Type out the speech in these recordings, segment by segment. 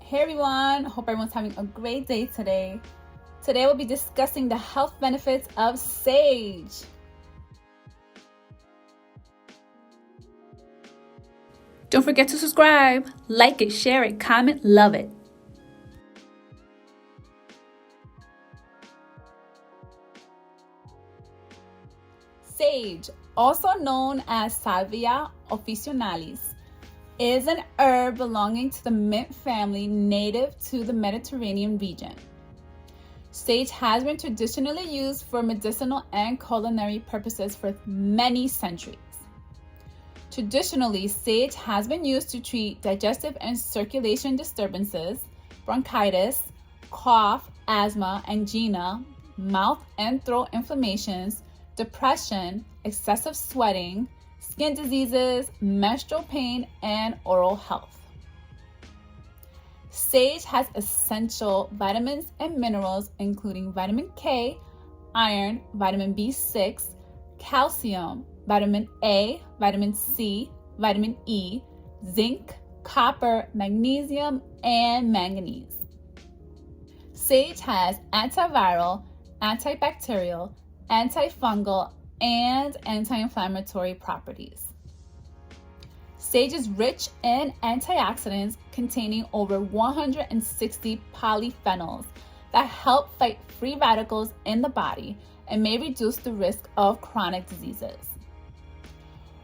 Hey everyone, hope everyone's having a great day today. Today we'll be discussing the health benefits of sage. Don't forget to subscribe, like it, share it, comment, love it. Sage, also known as Salvia officinalis, is an herb belonging to the mint family native to the Mediterranean region. Sage has been traditionally used for medicinal and culinary purposes for many centuries. Traditionally, sage has been used to treat digestive and circulation disturbances, bronchitis, cough, asthma, angina, mouth and throat inflammations, depression, excessive sweating, skin diseases, menstrual pain, and oral health. Sage has essential vitamins and minerals including vitamin K, iron, vitamin B6, calcium, vitamin A, vitamin C, vitamin E, zinc, copper, magnesium, and manganese. Sage has antiviral, antibacterial, antifungal, and anti-inflammatory properties. Sage is rich in antioxidants containing over 160 polyphenols that help fight free radicals in the body and may reduce the risk of chronic diseases.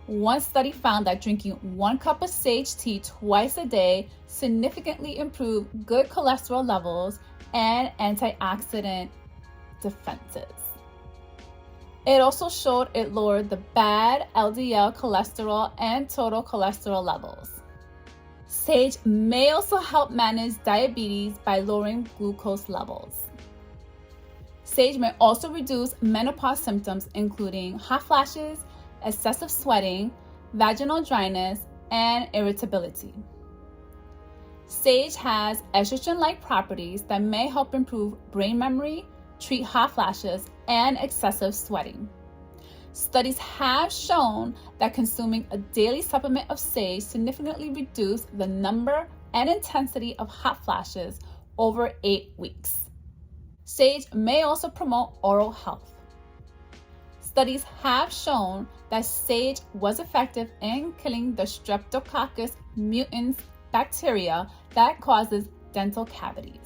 One study found that drinking 1 cup of sage tea twice a day significantly improved good cholesterol levels and antioxidant defenses. It also showed it lowered the bad LDL cholesterol and total cholesterol levels. Sage may also help manage diabetes by lowering glucose levels. Sage may also reduce menopause symptoms including hot flashes, excessive sweating, vaginal dryness, and irritability. Sage has estrogen-like properties that may help improve brain memory, treat hot flashes, and excessive sweating. Studies have shown that consuming a daily supplement of sage significantly reduced the number and intensity of hot flashes over 8 weeks. Sage may also promote oral health. Studies have shown that sage was effective in killing the Streptococcus mutans bacteria that causes dental cavities.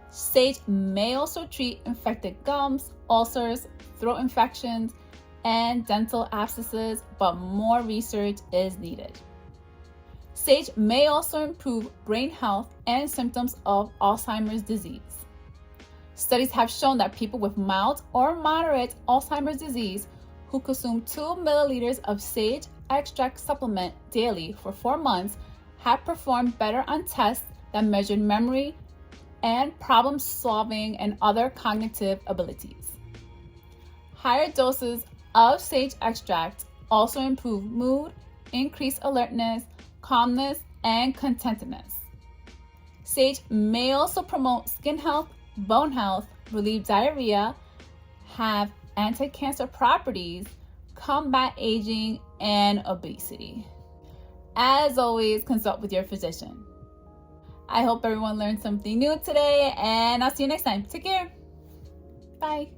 Sage may also treat infected gums, ulcers, throat infections, and dental abscesses, but more research is needed. Sage may also improve brain health and symptoms of Alzheimer's disease. Studies have shown that people with mild or moderate Alzheimer's disease who consume 2 milliliters of sage extract supplement daily for 4 months have performed better on tests that measured memory and problem solving and other cognitive abilities. Higher doses of sage extract also improve mood, increase alertness, calmness, and contentedness. Sage may also promote skin health, bone health, relieve diarrhea, have anti-cancer properties, combat aging, and obesity. As always, consult with your physician. I hope everyone learned something new today, and I'll see you next time. Take care. Bye.